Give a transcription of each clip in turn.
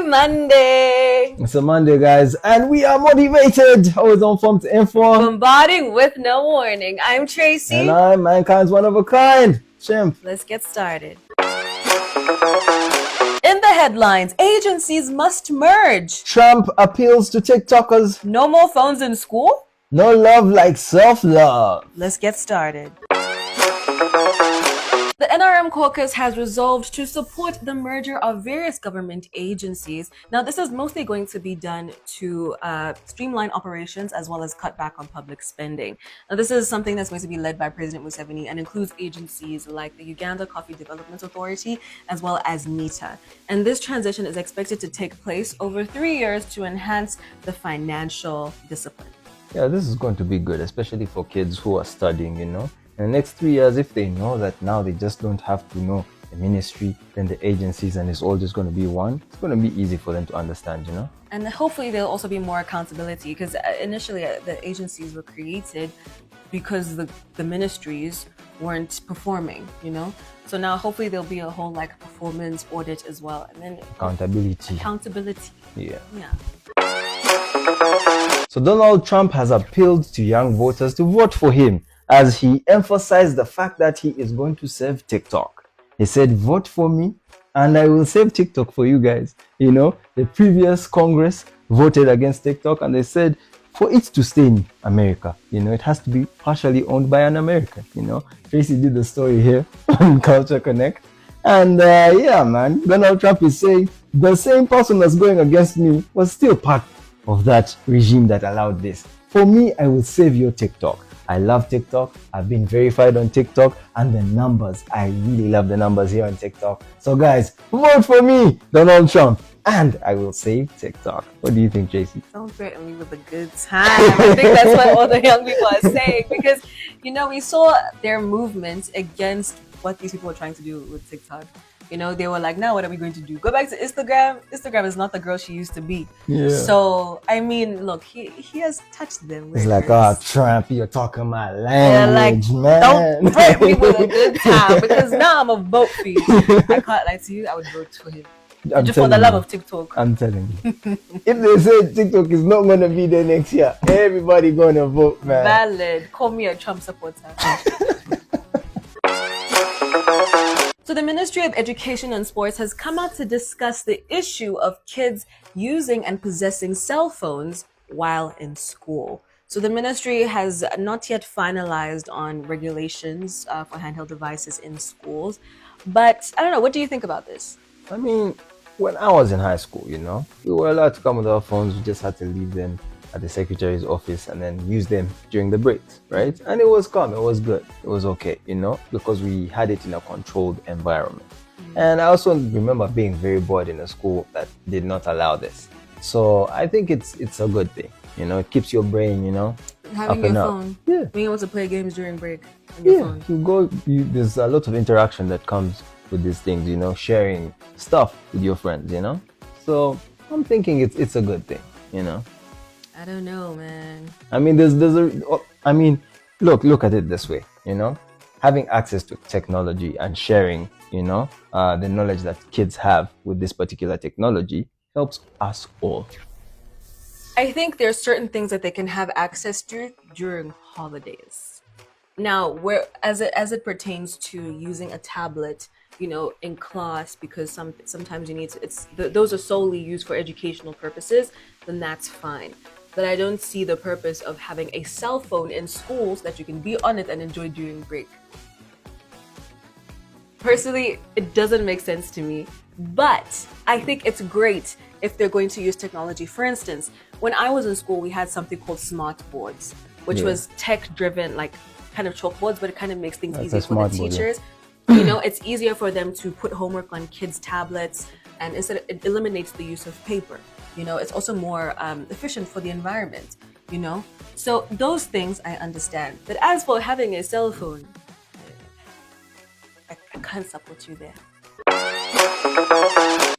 Monday. It's a Monday, guys, and we are motivated. Always on form to inform. Bombarding with no warning. I'm Tracy. And I'm mankind's one of a kind, Chimp. Let's get started. In the headlines, agencies must merge. Trump appeals to TikTokers. No more phones in school? No love like self-love. Let's get started. The NRM caucus has resolved to support the merger of various government agencies. Now, this is mostly going to be done to streamline operations as well as cut back on public spending. Now, this is something that's going to be led by President Museveni and includes agencies like the Uganda Coffee Development Authority as well as NITA. And this transition is expected to take place over 3 years to enhance the financial discipline. Yeah, this is going to be good, especially for kids who are studying, In the next 3 years, if they know that now they just don't have to know the ministry, then the agencies, and it's all just going to be one, it's going to be easy for them to understand, And hopefully there'll also be more accountability because initially the agencies were created because the ministries weren't performing, So now hopefully there'll be a whole performance audit as well. And then Accountability. Yeah. Yeah. So Donald Trump has appealed to young voters to vote for him, as he emphasized the fact that he is going to save TikTok. He said, vote for me and I will save TikTok for you guys. The previous Congress voted against TikTok and they said for it to stay in America, it has to be partially owned by an American, Tracy did the story here on Culture Konnect. And yeah, man, Donald Trump is saying the same person that's going against me was still part of that regime that allowed this. For me, I will save your TikTok. I love TikTok. I've been verified on TikTok, and the numbers, I really love the numbers here on TikTok. So guys, vote for me, Donald Trump, and I will save TikTok. What do you think, JC? Don't threaten me with a good time. I think that's what all the young people are saying because, we saw their movement against what these people were trying to do with TikTok. They were like, now what are we going to do? Go back to Instagram. Instagram is not the girl she used to be. Yeah. So, look, he has touched them. It's like, Trump, you're talking my language, man. Don't threaten me with a good time because now I'm a vote for you. I can't lie to you. I would vote for him. Just for the love of TikTok. I'm telling you. If they say TikTok is not going to be there next year, everybody going to vote, man. Valid. Call me a Trump supporter. So the Ministry of Education and Sports has come out to discuss the issue of kids using and possessing cell phones while in school. So the ministry has not yet finalized on regulations for handheld devices in schools. But I don't know, what do you think about this? When I was in high school, we were allowed to come with our phones. We just had to leave them at the secretary's office and then use them during the breaks, right? And it was calm, it was good, it was okay, because we had it in a controlled environment. And I also remember being very bored in a school that did not allow this. So I think it's a good thing, it keeps your brain, having your phone, yeah, being able to play games during break on your phone. There's a lot of interaction that comes with these things, sharing stuff with your friends, So I'm thinking it's a good thing, I don't know, man. Look at it this way, having access to technology and sharing, the knowledge that kids have with this particular technology helps us all. I think there's certain things that they can have access to during holidays. Now, as it pertains to using a tablet, in class, because sometimes you need to, those are solely used for educational purposes, then that's fine. But I don't see the purpose of having a cell phone in schools that you can be on it and enjoy during break. Personally, it doesn't make sense to me, but I think it's great if they're going to use technology. For instance, when I was in school, we had something called smart boards, which was tech-driven, kind of chalkboards, but it kind of makes things easier for the teachers. It's easier for them to put homework on kids' tablets, and instead it eliminates the use of paper. It's also more efficient for the environment, So those things I understand. But as for having a cell phone, I can't support you there.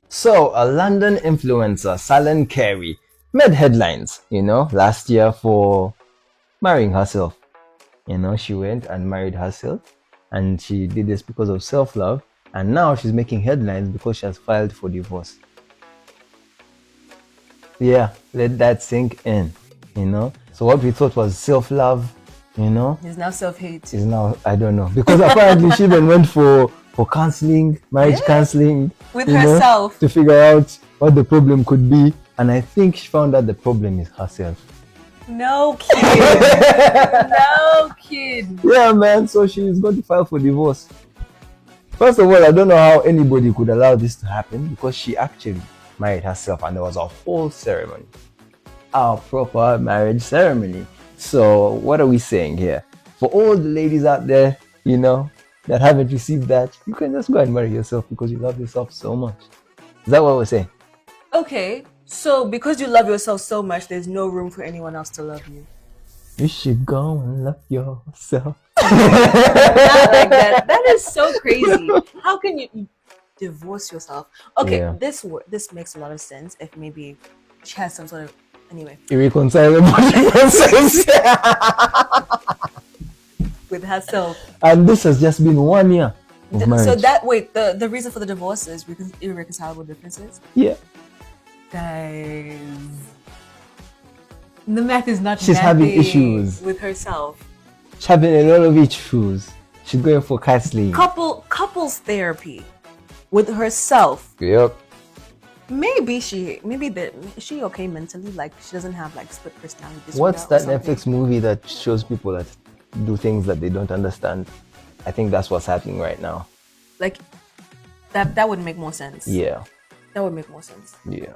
So a London influencer, Salon Carey, made headlines, last year for marrying herself. She went and married herself, and she did this because of self-love, and now she's making headlines because she has filed for divorce. Yeah, let that sink in, you know. So what we thought was self-love, you know, It's now self-hate. is now, I don't know, because apparently she even went for counseling, marriage Yeah. counseling, With you know, herself. to figure out what the problem could be, and I think she found out the problem is herself. No kid. No kid. Yeah, man. So she's going to file for divorce. First of all, I don't know how anybody could allow this to happen because she actually married herself and there was a whole ceremony, a proper marriage ceremony. So what are we saying here? For all the ladies out there, you know, that haven't received that, you can just go and marry yourself because you love yourself so much. Is that what we're saying? Okay, so because you love yourself so much, there's no room for anyone else to love you. You should go and love yourself. Not like that. That is so crazy. How can you divorce yourself? Okay, Yeah. this makes a lot of sense if maybe she has some sort of anyway Irreconcilable differences. with herself. And this has just been 1 year of marriage. So that wait, the reason for the divorce is irreconcilable differences. Yeah. Guys, the math is not. She's having mathing issues with herself. She's having a lot of issues. She's going for counseling. Couples therapy with herself. Yep. Maybe is she okay mentally? Like she doesn't have like split personality disorder. What's that or something? Netflix movie that shows people that do things that they don't understand? I think that's what's happening right now. Like that would make more sense. Yeah. That would make more sense. Yeah.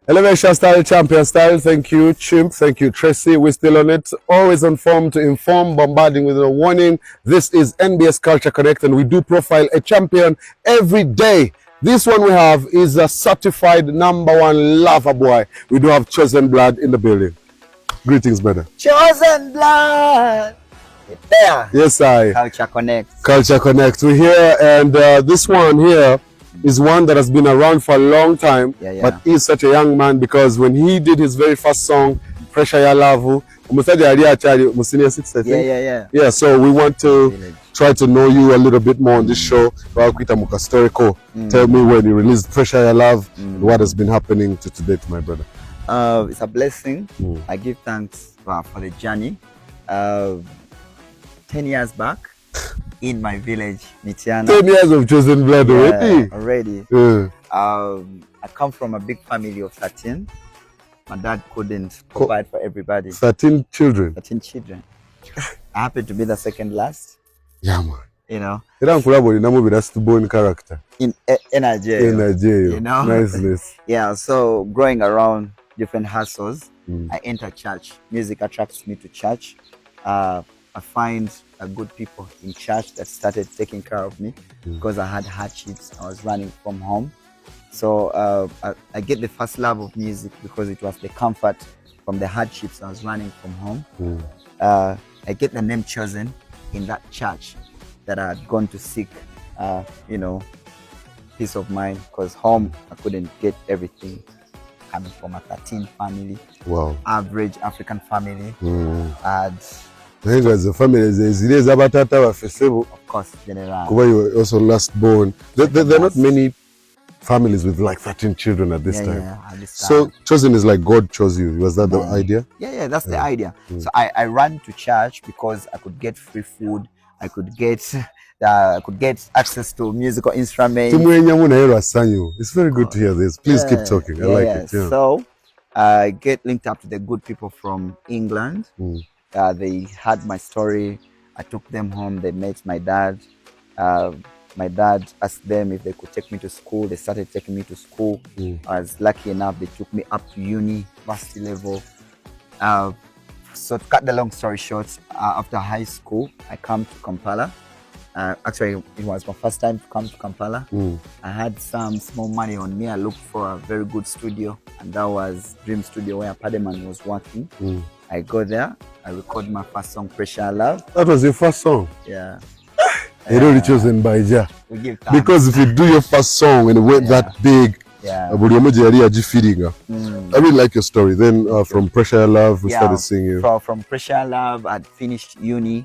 Elevation Style Champion Style, thank you. Chimp, thank you. Tracy, we're still on it. Always on form to inform, bombarding with a warning. This is NBS Culture Connect, and we do profile a champion every day. This one we have is a certified #1 lover boy. We do have Chosen Blood in the building. Greetings, brother. Chosen blood. There. Yes, I. Culture Connect. Culture Connect. We're here, and this one here is one that has been around for a long time, but he's such a young man because when he did his very first song, Pressure Ya Love, yeah, so we want to try to know you a little bit more on this show. Historical. Tell me when you released Pressure Ya Love and what has been happening to today, my brother. It's a blessing. I give thanks for the journey. 10 years back in my village, Mitiana. 10 years of Chosen Blood already? Yeah. I come from a big family of 13. My dad couldn't provide for everybody. 13 children? 13 children. I happen to be the second last. Yeah, man. You know? You don't collaborate in a movie that's to born character. In Nigeria. In Nigeria. You know? Niceness. Yeah, so growing around different hustles, I enter church. Music attracts me to church. I find good people in church that started taking care of me because I had hardships. I was running from home. So I get the first love of music because it was the comfort from the hardships. I was running from home. I get the name Chosen in that church that I had gone to seek, peace of mind, because home I couldn't get everything. Coming from a 13 family, average African family. The family is of course, general. You were also last born. There are not many families with like 13 children at this time. At this time. So Chosen is like God chose you. Was that the idea? Yeah, that's the idea. So I ran to church because I could get free food. I could get access to musical instruments. It's very good to hear this. Please keep talking. I like it. Yeah. So I get linked up to the good people from England. They heard my story. I took them home. They met my dad. My dad asked them if they could take me to school. They started taking me to school. I was lucky enough. They took me up to university level. So to cut the long story short, after high school, I come to Kampala. Actually, it was my first time to come to Kampala. I had some small money on me. I looked for a very good studio, and that was Dream Studio where Pademan was working. I go there. I record my first song, Pressure Love. That was your first song? Yeah. You really chosen by Jah. We give thanks. Because if you do your first song and it went that big, I really like your story. Then from Pressure Love, we started singing. From Pressure Love, I'd finished uni.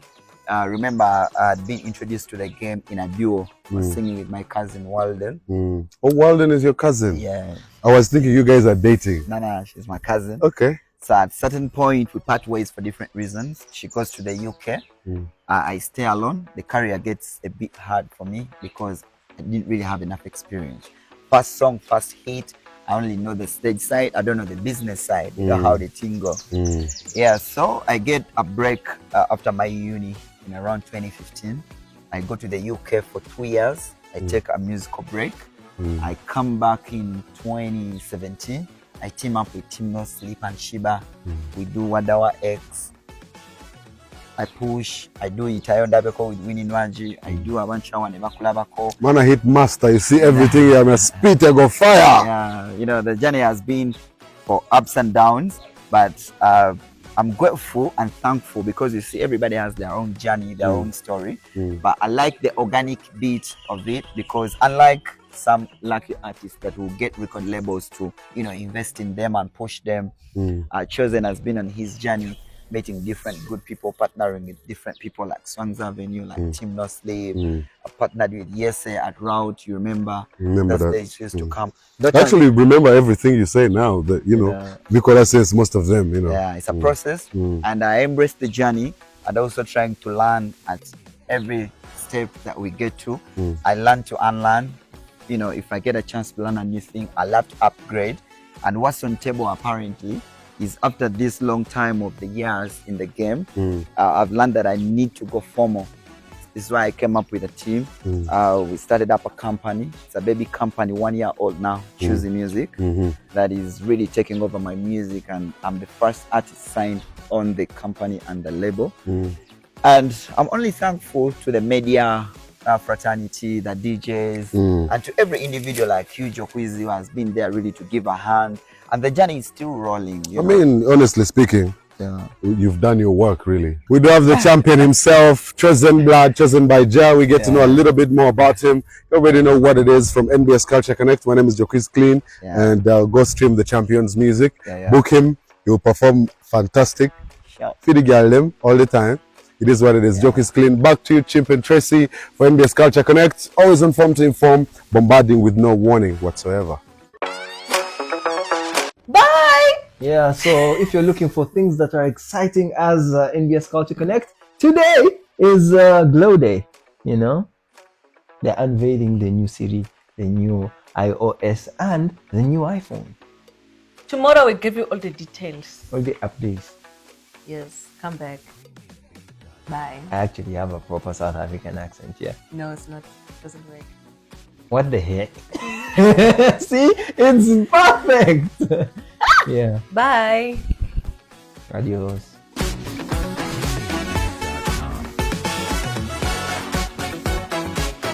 remember I'd been introduced to the game in a duo. I was singing with my cousin Walden. Oh, Walden is your cousin? Yeah. I was thinking you guys are dating. No, she's my cousin. Okay. So at a certain point, we part ways for different reasons. She goes to the UK. I stay alone. The career gets a bit hard for me because I didn't really have enough experience. First song, first hit. I only know the stage side. I don't know the business side. You know how the thing go. Yeah, so I get a break after my uni in around 2015. I go to the UK for 2 years. I take a musical break. I come back in 2017. I team up with Team No Sleep and Shiba. We do Wadawa X. I push. I do Itayo Dabeko with Winnie Nwanji. I do a bunch of Nebakulabako. Man, I hit master. You see everything here. I'm a spit. I go fire. Yeah, you know, the journey has been for ups and downs, but I'm grateful and thankful because you see everybody has their own journey, their own story. But I like the organic beat of it because unlike some lucky artists that will get record labels to, you know, invest in them and push them, Chosen has been on his journey, meeting different good people, partnering with different people like Swang's Avenue, like Team No Sleep. I partnered with Yese at Route. You remember those that. days used to come. Actually, remember everything you say now. That you know, Nicola says most of them. You know, yeah, it's a process, and I embrace the journey. And also trying to learn at every step that we get to. I learn to unlearn. You know, if I get a chance to learn a new thing, I love to upgrade. And what's on table apparently is after this long time of the years in the game, I've learned that I need to go formal. This is why I came up with a team. We started up a company. It's a baby company, 1 year old now, Choosy Music, that is really taking over my music. And I'm the first artist signed on the company and the label. And I'm only thankful to the media fraternity, the DJs, and to every individual like Hugh Jokwizi who has been there really to give a hand. And the journey is still rolling. You know? mean, honestly speaking, you've done your work, really. We do have the champion himself, chosen blood, chosen by Jah. We get to know a little bit more about him. You already know what it is from NBS Culture Connect. My name is Jokwiz Clean, and go stream the champion's music. Book him. He'll perform fantastic. Feed the girl them all the time. It is what it is. Jokwiz Clean. Back to you, Chimp and Tracy for NBS Culture Connect. Always informed to inform, bombarding with no warning whatsoever. Bye! Yeah, so if you're looking for things that are exciting as NBS Culture Connect, today is Glow Day, you know? They're unveiling the new Siri, the new iOS, and the new iPhone. Tomorrow we'll give you all the details. All the updates. Yes, come back. Bye. I actually have a proper South African accent, yeah. No, it's not. It doesn't work. What the heck? See? It's perfect! Yeah. Bye. Adios.